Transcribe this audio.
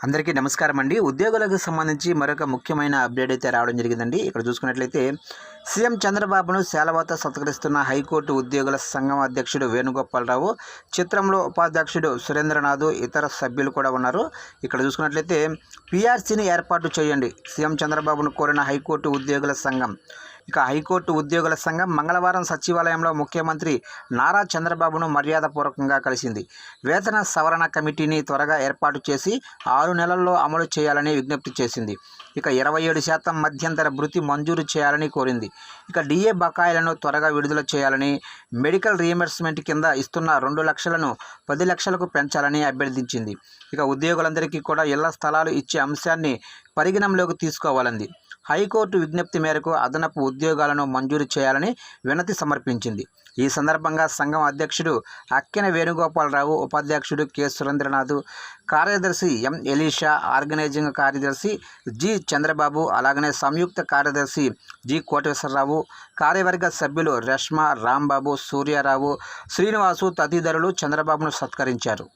అందరికీ నమస్కారం అండి. ఉద్యోగులకు సంబంధించి మరొక ముఖ్యమైన అప్డేట్ అయితే రావడం జరిగిందండి. ఇక్కడ చూసుకున్నట్లయితే సీఎం చంద్రబాబును శాలువాతో సత్కరిస్తున్న హైకోర్టు ఉద్యోగుల సంఘం అధ్యక్షుడు వేణుగోపాలరావు, చిత్రంలో ఉపాధ్యక్షుడు సురేంద్రనాథ్, ఇతర సభ్యులు కూడా ఉన్నారు. ఇక్కడ చూసుకున్నట్లయితే పీఆర్సీని ఏర్పాటు చేయండి, సీఎం చంద్రబాబును కోరిన హైకోర్టు ఉద్యోగుల సంఘం. హైకోర్టు ఉద్యోగుల సంఘం మంగళవారం సచివాలయంలో ముఖ్యమంత్రి నారా చంద్రబాబును మర్యాదపూర్వకంగా కలిసింది. వేతన సవరణ కమిటీని త్వరగా ఏర్పాటు చేసి 6 నెలల్లో అమలు చేయాలని విజ్ఞప్తి చేసింది. 27% మధ్యంతర భృతి మంజూరు చేయాలని కోరింది. డిఏ బకాయిలను త్వరగా విడుదల చేయాలని, మెడికల్ రీయింబర్స్మెంట్ కింద ఇస్తున్న 2 లక్షలను 10 లక్షలకు పెంచాలని అభ్యర్థించింది. ఉద్యోగులందరికీ కూడా ఇళ్ల స్థలాలు ఇచ్చే అంశాన్ని పరిగణనలోకి తీసుకోవాలంది. హైకోర్టు విజ్ఞప్తి మేరకు అదనపు ఉద్యోగాలను మంజూరు చేయాలని వినతి సమర్పించింది. ఈ సందర్భంగా సంఘం అధ్యక్షుడు అక్కిన వేణుగోపాలరావు, ఉపాధ్యక్షుడు కె సురేంద్రనాథ్, కార్యదర్శి ఎం ఎలీషా, ఆర్గనైజింగ్ కార్యదర్శి జి చంద్రబాబు, అలాగనే సంయుక్త కార్యదర్శి జి కోటేశ్వరరావు, కార్యవర్గ సభ్యులు రష్మ, రాంబాబు, సూర్యారావు, శ్రీనివాసు తదితరులు చంద్రబాబును సత్కరించారు.